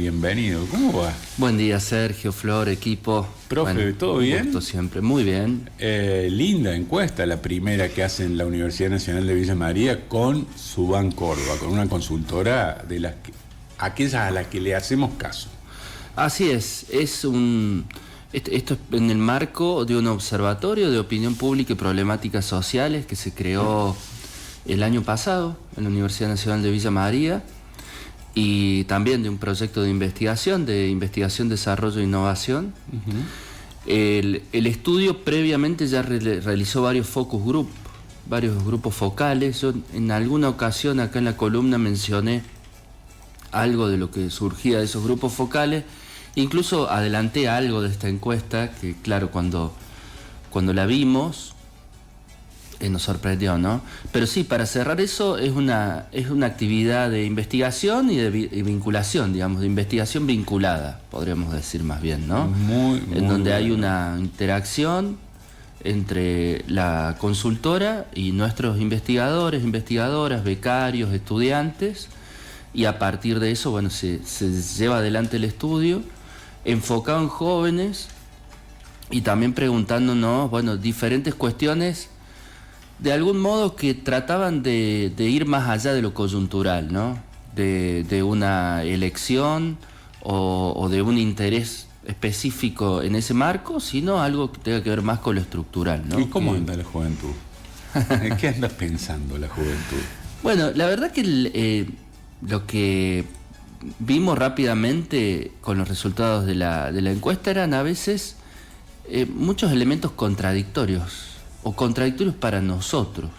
Bienvenido, ¿cómo va? Buen día, Sergio, Flor, equipo. Profe, bueno, ¿todo bien? Gusto siempre, muy bien. Linda encuesta, la primera que hace en la Universidad Nacional de Villa María con Subán Córdoba, con una consultora de aquellas a las que le hacemos caso. Así es esto es en el marco de un observatorio de opinión pública y problemáticas sociales que se creó el año pasado en la Universidad Nacional de Villa María, y también de un proyecto de investigación, desarrollo e innovación. El estudio previamente ya realizó varios focus group, varios grupos focales. Yo en alguna ocasión acá en la columna mencioné algo de lo que surgía de esos grupos focales. Incluso adelanté algo de esta encuesta que, claro, cuando la vimos, nos sorprendió, ¿no? Pero sí, para cerrar eso, es una actividad de investigación y de vinculación, digamos, de investigación vinculada, podríamos decir más bien, ¿no? Muy en donde bueno. hay una interacción entre la consultora y nuestros investigadores, investigadoras, becarios, estudiantes, y a partir de eso, bueno, se lleva adelante el estudio enfocado en jóvenes y también preguntándonos, bueno, diferentes cuestiones de algún modo que trataban de ir más allá de lo coyuntural, ¿no? De una elección o de un interés específico en ese marco, sino algo que tenga que ver más con lo estructural, ¿no? ¿Y cómo anda la juventud? ¿Qué andas pensando la juventud? Bueno, la verdad que lo que vimos rápidamente con los resultados de la encuesta eran a veces muchos elementos contradictorios, o contradictorios para nosotros.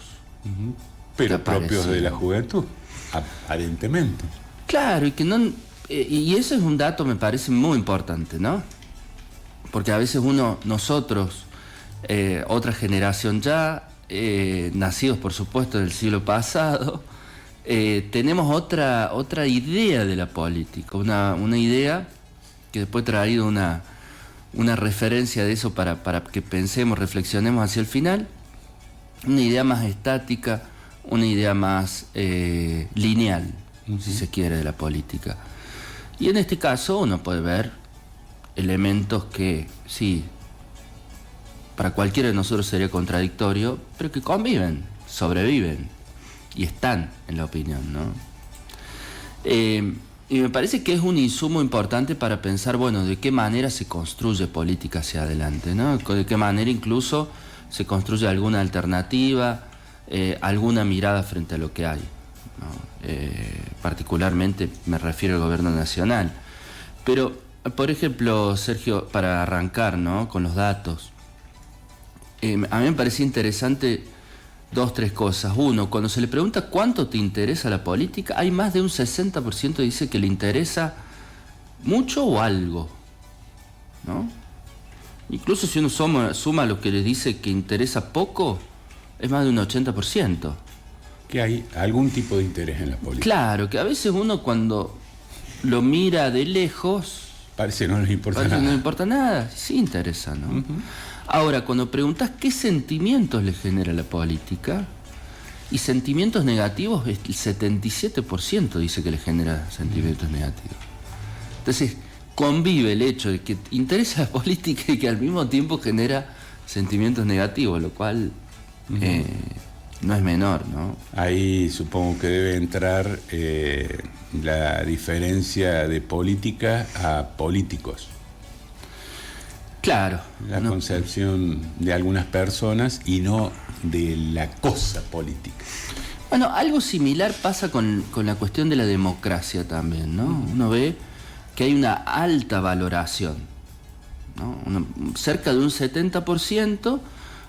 Pero propios de la juventud, aparentemente. Claro, y que no, y ese es un dato, me parece muy importante, ¿no? Porque a veces nosotros, otra generación ya, nacidos por supuesto del siglo pasado, tenemos otra idea de la política, una idea que después he traído una referencia de eso para que pensemos, reflexionemos hacia el final, una idea más estática, una idea más lineal, si se quiere, de la política. Y en este caso uno puede ver elementos que, sí, para cualquiera de nosotros sería contradictorio, pero que conviven, sobreviven y están en la opinión, ¿no? Y me parece que es un insumo importante para pensar, bueno, de qué manera se construye política hacia adelante, ¿no? De qué manera incluso se construye alguna alternativa, alguna mirada frente a lo que hay, ¿no? Particularmente me refiero al gobierno nacional. Pero, por ejemplo, Sergio, para arrancar, ¿no?, con los datos, a mí me parecía interesante tres cosas. Uno, cuando se le pregunta cuánto te interesa la política, hay más de un 60% que dice que le interesa mucho o algo, ¿no? Incluso si uno suma lo que le dice que interesa poco, es más de un 80%. Que hay algún tipo de interés en la política. Claro, que a veces uno cuando lo mira de lejos, Parece que no les importa parece que nada. no le importa nada, sí interesa, ¿no? Ahora, cuando preguntas qué sentimientos le genera la política, y sentimientos negativos, el 77% dice que le genera sentimientos negativos. Entonces, convive el hecho de que interesa la política y que al mismo tiempo genera sentimientos negativos, lo cual no es menor, ¿no? Ahí supongo que debe entrar la diferencia de política a políticos. Claro. La concepción de algunas personas y no de la cosa política. Bueno, algo similar pasa con la cuestión de la democracia también, ¿no? Uno ve que hay una alta valoración, ¿no? Cerca de un 70%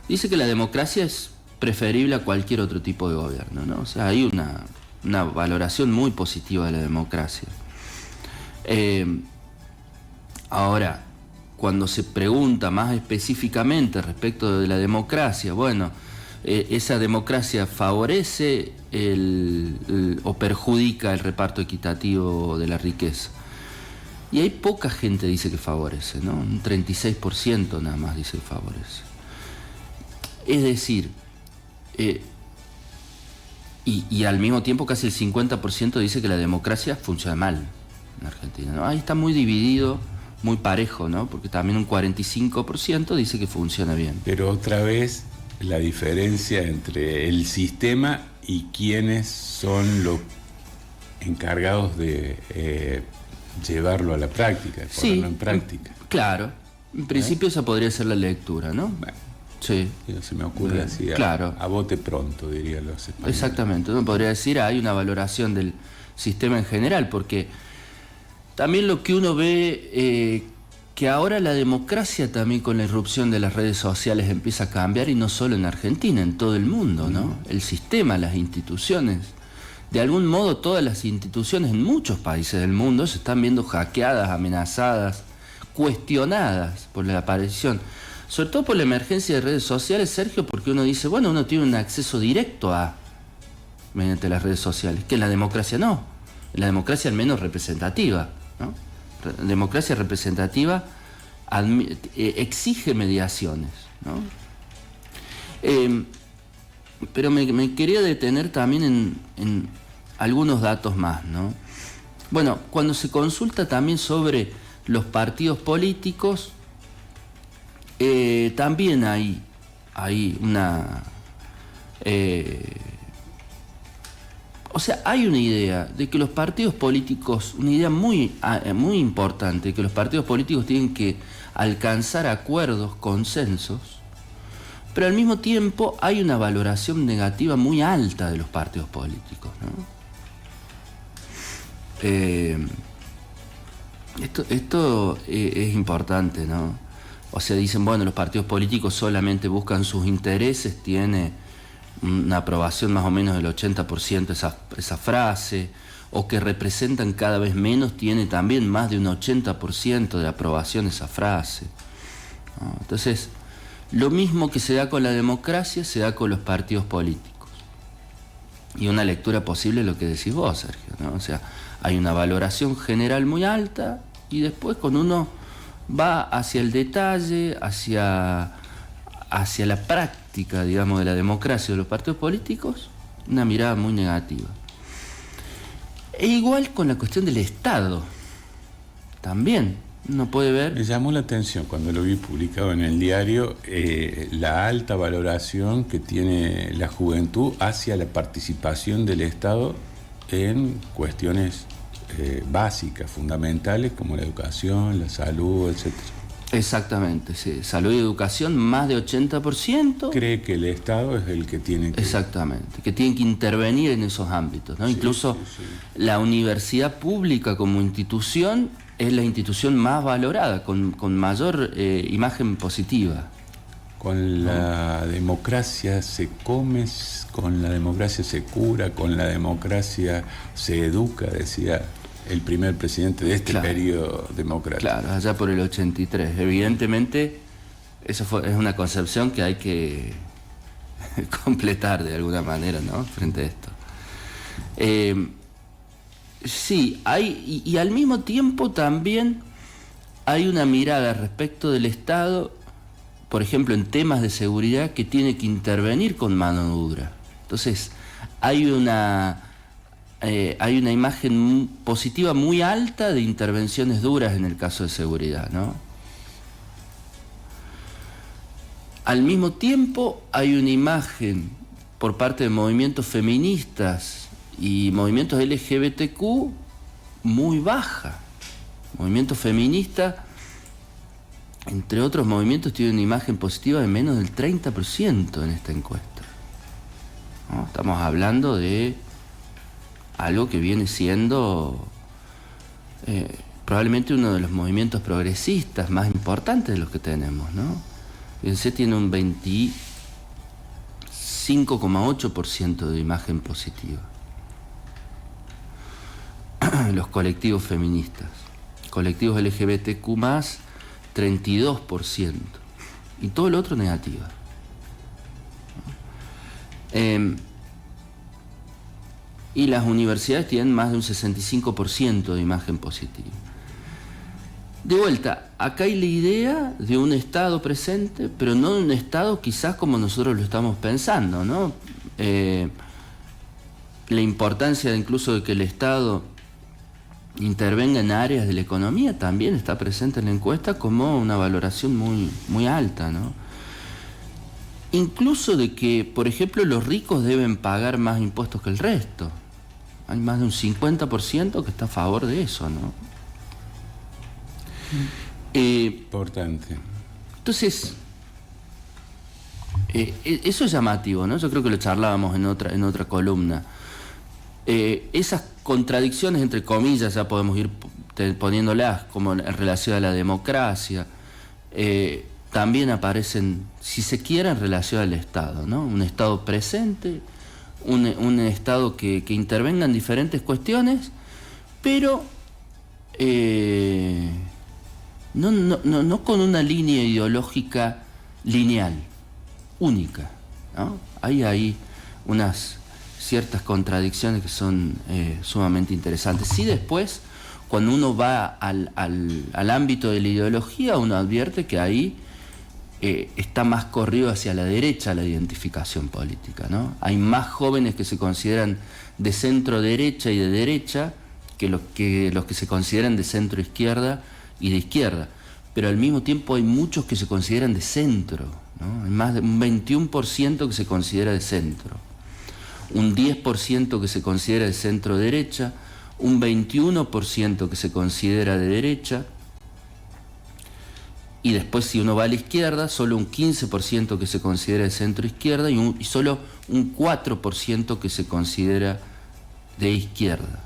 dice que la democracia es preferible a cualquier otro tipo de gobierno, ¿no? O sea, hay una valoración muy positiva de la democracia. Ahora, cuando se pregunta más específicamente respecto de la democracia, bueno, ¿esa democracia favorece o perjudica el reparto equitativo de la riqueza? Y hay poca gente que dice que favorece, ¿no? Un 36% nada más dice que favorece. Es decir, y al mismo tiempo casi el 50% dice que la democracia funciona mal. en Argentina, ¿no? Ahí está muy dividido, muy parejo, ¿no? Porque también un 45% dice que funciona bien. Pero otra vez la diferencia entre el sistema y quiénes son los encargados de llevarlo a la práctica, de ponerlo en práctica. Claro, en principio esa podría ser la lectura, ¿no? Bueno, sí. Se me ocurre así, claro. A bote pronto, dirían los españoles. Exactamente, uno podría decir hay una valoración del sistema en general, porque también lo que uno ve, que ahora la democracia también con la irrupción de las redes sociales empieza a cambiar, y no solo en Argentina, en todo el mundo, ¿no? El sistema, las instituciones, de algún modo todas las instituciones en muchos países del mundo se están viendo hackeadas, amenazadas, cuestionadas por la aparición, sobre todo por la emergencia de redes sociales, Sergio, porque uno dice, bueno, uno tiene un acceso directo mediante las redes sociales, que en la democracia no, en la democracia al menos representativa, ¿no? La democracia representativa exige mediaciones, ¿no? Pero me quería detener también en algunos datos más, ¿no? Bueno, cuando se consulta también sobre los partidos políticos, también hay una... o sea, hay una idea de que los partidos políticos, una idea muy importante, que los partidos políticos tienen que alcanzar acuerdos, consensos, pero al mismo tiempo hay una valoración negativa muy alta de los partidos políticos, ¿no? Esto es importante, ¿no? O sea, dicen, bueno, los partidos políticos solamente buscan sus intereses, tiene una aprobación más o menos del 80% esa frase, o que representan cada vez menos, tiene también más de un 80% de aprobación esa frase, ¿no? Entonces, lo mismo que se da con la democracia, se da con los partidos políticos. Y una lectura posible es lo que decís vos, Sergio, ¿no? O sea, hay una valoración general muy alta, y después cuando uno va hacia el detalle, hacia la práctica, digamos, de la democracia de los partidos políticos, una mirada muy negativa. E igual con la cuestión del Estado, también uno puede ver... Me llamó la atención cuando lo vi publicado en el diario, la alta valoración que tiene la juventud hacia la participación del Estado en cuestiones básicas, fundamentales, como la educación, la salud, etc. Exactamente, sí. Salud y educación, más de 80%. Cree que el Estado es el que tiene que... Exactamente, que tiene que intervenir en esos ámbitos, ¿no? Sí, Incluso sí. la universidad pública como institución es la institución más valorada, con mayor imagen positiva. Con la democracia se come, con la democracia se cura, con la democracia se educa, decía el primer presidente de este periodo democrático. Claro, allá por el 83. Evidentemente, es una concepción que hay que completar de alguna manera, ¿no? Frente a esto. Sí, hay, y al mismo tiempo también hay una mirada respecto del Estado, por ejemplo, en temas de seguridad, que tiene que intervenir con mano dura. Entonces, hay una imagen positiva muy alta de intervenciones duras en el caso de seguridad, ¿no? Al mismo tiempo hay una imagen por parte de movimientos feministas y movimientos LGBTQ muy baja. Movimiento feminista, entre otros movimientos, tiene una imagen positiva de menos del 30% en esta encuesta, ¿no? Estamos hablando de algo que viene siendo probablemente uno de los movimientos progresistas más importantes de los que tenemos, ¿no? Fíjense, tiene un 25,8% de imagen positiva. Los colectivos feministas, colectivos LGBTQ+, 32%, y todo lo otro negativa. Y las universidades tienen más de un 65% de imagen positiva. De vuelta, acá hay la idea de un Estado presente, pero no de un Estado quizás como nosotros lo estamos pensando, ¿no? La importancia incluso de que el Estado intervenga en áreas de la economía también está presente en la encuesta como una valoración muy, muy alta, ¿no? Incluso de que, por ejemplo, los ricos deben pagar más impuestos que el resto. Hay más de un 50% que está a favor de eso, ¿no? Importante. Entonces, eso es llamativo, ¿no? Yo creo que lo charlábamos en otra columna. Esas contradicciones, entre comillas, ya podemos ir poniéndolas, como en relación a la democracia, también aparecen, si se quiere, en relación al Estado, ¿no? Un Estado presente, un Estado que intervenga en diferentes cuestiones, pero no con una línea ideológica lineal, única, ¿no? Hay unas ciertas contradicciones que son sumamente interesantes. Sí, después, cuando uno va al ámbito de la ideología, uno advierte que ahí está más corrido hacia la derecha la identificación política, ¿no? Hay más jóvenes que se consideran de centro derecha y de derecha que los que se consideran de centro izquierda y de izquierda. Pero al mismo tiempo hay muchos que se consideran de centro, ¿no? Hay más de un 21% que se considera de centro, un 10% que se considera de centro derecha, un 21% que se considera de derecha, y después, si uno va a la izquierda, solo un 15% que se considera de centro izquierda y solo un 4% que se considera de izquierda.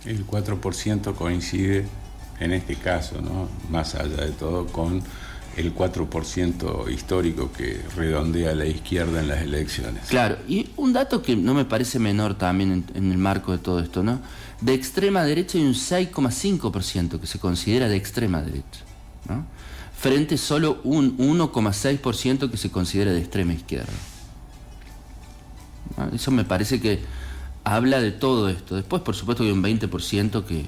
El 4% coincide en este caso, ¿no? Más allá de todo, con el 4% histórico que redondea la izquierda en las elecciones. Claro, y un dato que no me parece menor también en el marco de todo esto, ¿no? De extrema derecha hay un 6,5% que se considera de extrema derecha, ¿no? Frente solo un 1,6% que se considera de extrema izquierda, ¿no? Eso me parece que habla de todo esto. Después, por supuesto, hay un 20% que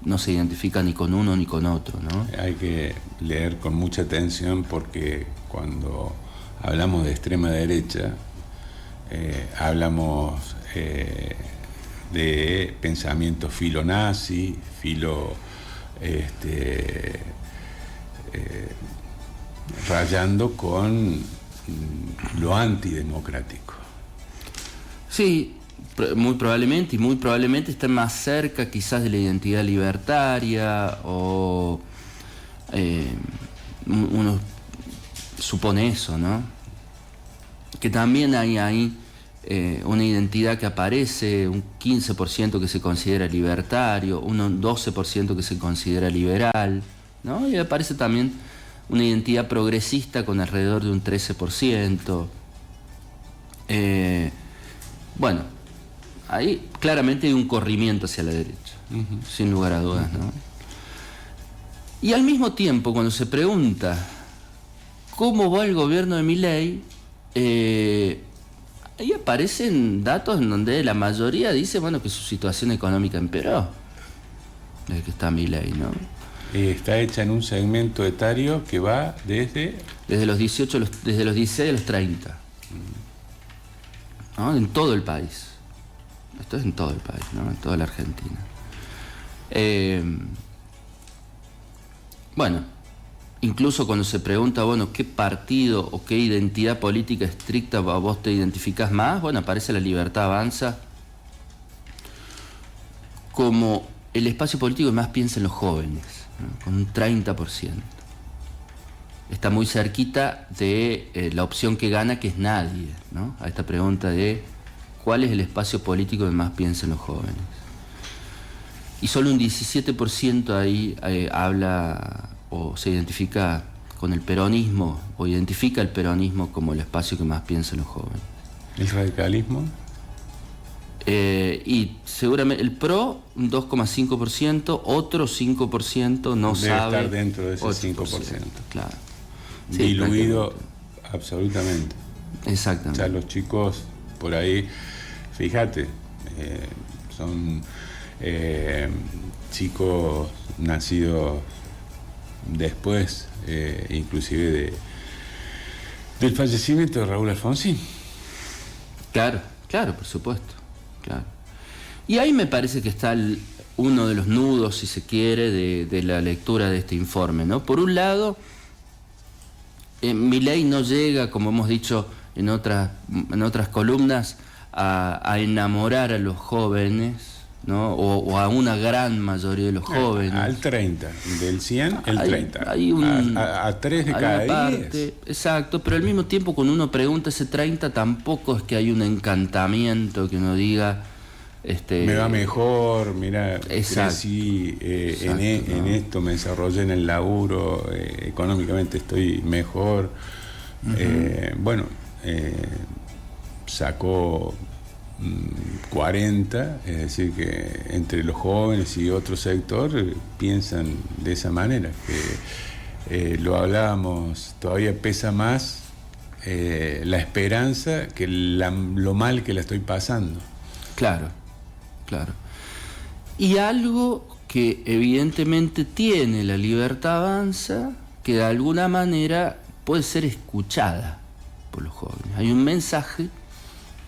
no se identifica ni con uno ni con otro, ¿no? Hay que leer con mucha atención porque cuando hablamos de extrema derecha, hablamos de pensamiento filonazi, rayando con lo antidemocrático. Sí, muy probablemente están más cerca quizás de la identidad libertaria o uno supone eso, ¿no? Que también hay ahí una identidad que aparece, un 15% que se considera libertario, un 12% que se considera liberal, ¿no? Y aparece también una identidad progresista con alrededor de un 13%. Bueno, ahí claramente hay un corrimiento hacia la derecha, sin lugar a dudas, ¿no? Y al mismo tiempo, cuando se pregunta cómo va el gobierno de Milei, ahí aparecen datos en donde la mayoría dice, bueno, que su situación económica empeoró desde que está Milei, ¿no? Está hecha en un segmento etario que va desde los 18, desde los 16 a los 30, ¿no? En todo el país. Esto es en todo el país, ¿no? En toda la Argentina. Bueno, incluso cuando se pregunta, bueno, ¿qué partido o qué identidad política estricta a vos te identificás más? Bueno, aparece La Libertad Avanza como el espacio político que más piensa en los jóvenes, ¿no? Con un 30%. Está muy cerquita de la opción que gana, que es nadie, ¿no? A esta pregunta de ¿cuál es el espacio político que más piensa en los jóvenes? Y solo un 17% ahí habla o se identifica con el peronismo, o identifica el peronismo como el espacio que más piensa en los jóvenes. ¿El radicalismo? Y seguramente el PRO, un 2,5%, otro 5% no debe sabe. Debe estar dentro de ese 5%. Claro. Sí, diluido absolutamente. Exactamente. Ya los chicos por ahí, fíjate, son chicos nacidos después, inclusive del fallecimiento de Raúl Alfonsín. Claro, por supuesto, claro. Y ahí me parece que está uno de los nudos, si se quiere, de la lectura de este informe, ¿no? Por un lado, Milei no llega, como hemos dicho en otras columnas, a enamorar a los jóvenes, ¿no? O a una gran mayoría de los jóvenes. Al 30, del 100, el 30. Hay a 3 de cada 10. Exacto, pero al mismo tiempo cuando uno pregunta ese 30 tampoco es que hay un encantamiento que uno diga... me va mejor, mira, crecí Exacto, en esto, me desarrollé en el laburo, económicamente estoy mejor. Sacó 40, es decir, que entre los jóvenes y otro sector piensan de esa manera, que lo hablábamos, todavía pesa más la esperanza que lo mal que la estoy pasando. Claro. Y algo que evidentemente tiene la Libertad Avanza, que de alguna manera puede ser escuchada por los jóvenes. Hay un mensaje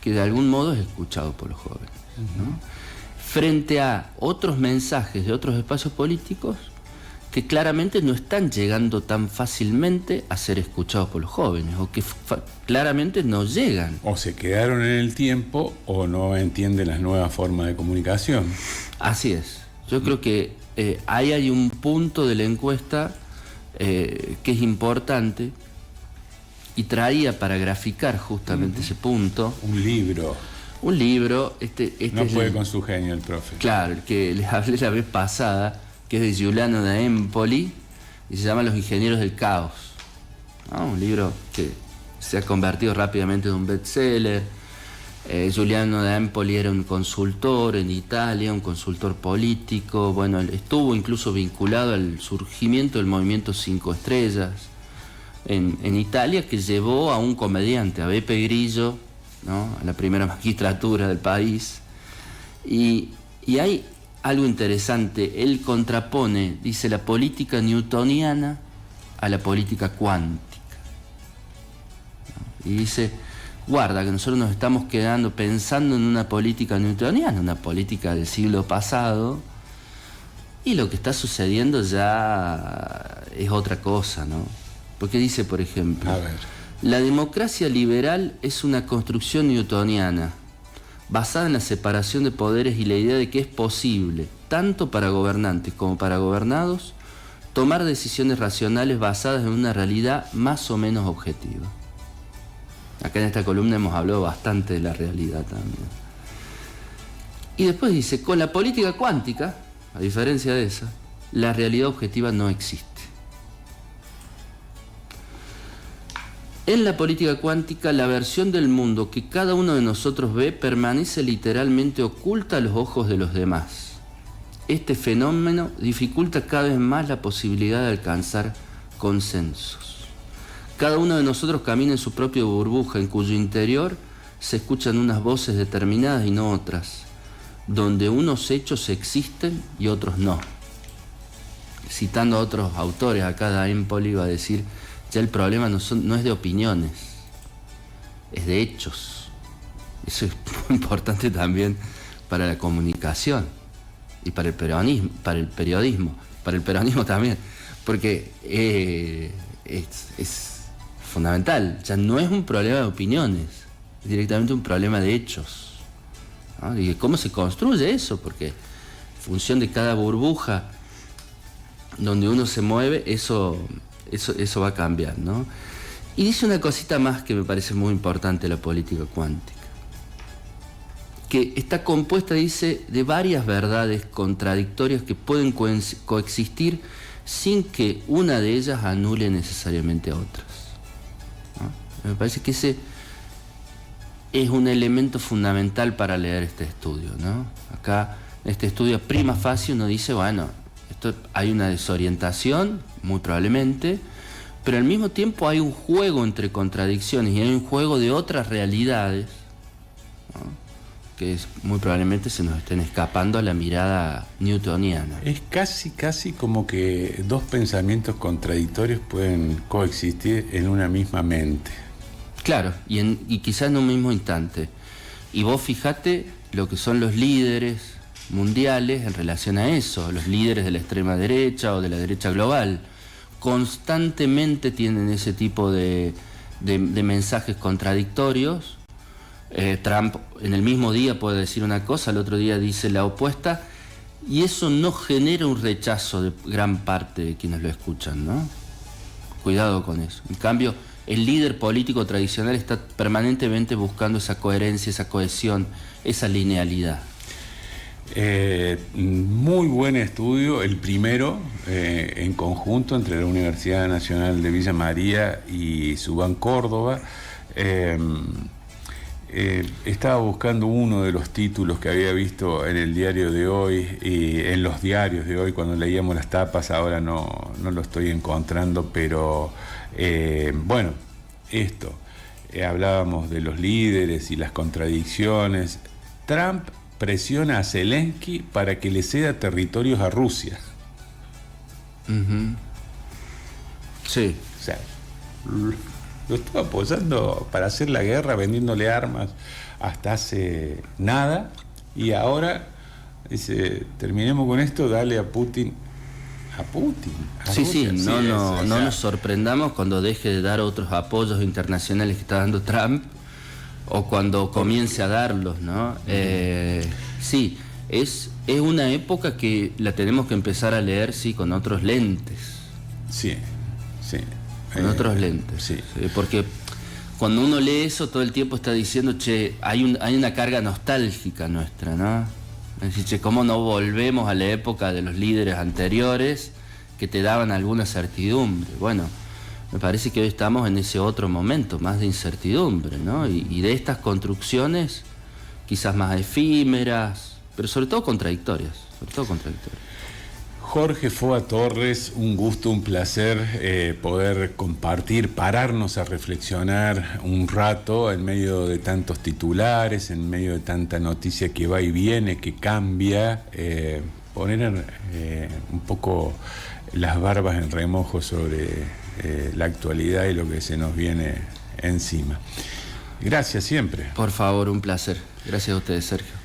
que de algún modo es escuchado por los jóvenes, ¿no? Frente a otros mensajes de otros espacios políticos que claramente no están llegando tan fácilmente a ser escuchados por los jóvenes, o que claramente no llegan. O se quedaron en el tiempo o no entienden las nuevas formas de comunicación. Así es. Yo creo que ahí hay un punto de la encuesta que es importante, y traía para graficar justamente ese punto. Un libro. No puede con su genio el profe. Claro, el que les hablé la vez pasada, que es de Giuliano da Empoli, y se llama Los Ingenieros del Caos, ¿no? Un libro que se ha convertido rápidamente en un bestseller. Giuliano da Empoli era un consultor en Italia, un consultor político. Bueno, estuvo incluso vinculado al surgimiento del movimiento 5 Estrellas en Italia, que llevó a un comediante, a Beppe Grillo, ¿no? A la primera magistratura del país. Y hay algo interesante. Él contrapone, dice, la política newtoniana a la política cuántica, ¿no? Y dice, guarda, que nosotros nos estamos quedando pensando en una política newtoniana, una política del siglo pasado, y lo que está sucediendo ya es otra cosa, ¿no? Porque dice, por ejemplo, la democracia liberal es una construcción newtoniana, basada en la separación de poderes y la idea de que es posible, tanto para gobernantes como para gobernados, tomar decisiones racionales basadas en una realidad más o menos objetiva. Acá en esta columna hemos hablado bastante de la realidad también. Y después dice, con la política cuántica, a diferencia de esa, la realidad objetiva no existe. En la política cuántica, la versión del mundo que cada uno de nosotros ve permanece literalmente oculta a los ojos de los demás. Este fenómeno dificulta cada vez más la posibilidad de alcanzar consensos. Cada uno de nosotros camina en su propia burbuja, en cuyo interior se escuchan unas voces determinadas y no otras, donde unos hechos existen y otros no. Citando a otros autores, acá da Empoli va a decir, ya el problema no es de opiniones, es de hechos. Eso es muy importante también para la comunicación y para el periodismo, para el peronismo también, porque es fundamental. Ya no es un problema de opiniones, es directamente un problema de hechos, ¿no? Y cómo se construye eso, porque en función de cada burbuja donde uno se mueve, eso va a cambiar, ¿no? Y dice una cosita más que me parece muy importante la política cuántica, que está compuesta, dice, de varias verdades contradictorias que pueden coexistir sin que una de ellas anule necesariamente a otras, ¿no? Me parece que ese es un elemento fundamental para leer este estudio, ¿no? Acá, en este estudio prima facie uno dice, bueno, hay una desorientación, muy probablemente, pero al mismo tiempo hay un juego entre contradicciones y hay un juego de otras realidades, ¿no? Que muy probablemente se nos estén escapando a la mirada newtoniana. Es casi como que dos pensamientos contradictorios pueden coexistir en una misma mente. Claro, y quizás en un mismo instante. Y vos fijate lo que son los líderes mundiales en relación a eso. Los líderes de la extrema derecha o de la derecha global constantemente tienen ese tipo de mensajes contradictorios. Trump en el mismo día puede decir una cosa, al otro día dice la opuesta, y eso no genera un rechazo de gran parte de quienes lo escuchan, ¿no? Cuidado con eso. En cambio, el líder político tradicional está permanentemente buscando esa coherencia, esa cohesión, esa linealidad. Muy buen estudio, el primero en conjunto entre la Universidad Nacional de Villa María y Subán Córdoba. Estaba buscando uno de los títulos que había visto en el diario de hoy y en los diarios de hoy cuando leíamos las tapas. Ahora no lo estoy encontrando, pero bueno, esto, hablábamos de los líderes y las contradicciones. Trump presiona a Zelensky para que le ceda territorios a Rusia. Uh-huh. Sí. O sea, lo estaba apoyando para hacer la guerra, vendiéndole armas hasta hace nada, y ahora dice, terminemos con esto, dale a Putin. A sí, Rusia. Sí, no nos sorprendamos cuando deje de dar otros apoyos internacionales que está dando Trump, o cuando comience a darlos, ¿no? Sí, es una época que la tenemos que empezar a leer, sí, con otros lentes. Sí. Con otros lentes. Sí. Porque cuando uno lee eso, todo el tiempo está diciendo, che, hay una carga nostálgica nuestra, ¿no? Es decir, che, ¿cómo no volvemos a la época de los líderes anteriores que te daban alguna certidumbre? Bueno, me parece que hoy estamos en ese otro momento, más de incertidumbre, ¿no? Y de estas construcciones, quizás más efímeras, pero sobre todo contradictorias. Jorge Foa Torres, un gusto, un placer poder compartir, pararnos a reflexionar un rato en medio de tantos titulares, en medio de tanta noticia que va y viene, que cambia, poner un poco las barbas en remojo sobre la actualidad y lo que se nos viene encima. Gracias siempre. Por favor, un placer. Gracias a ustedes, Sergio.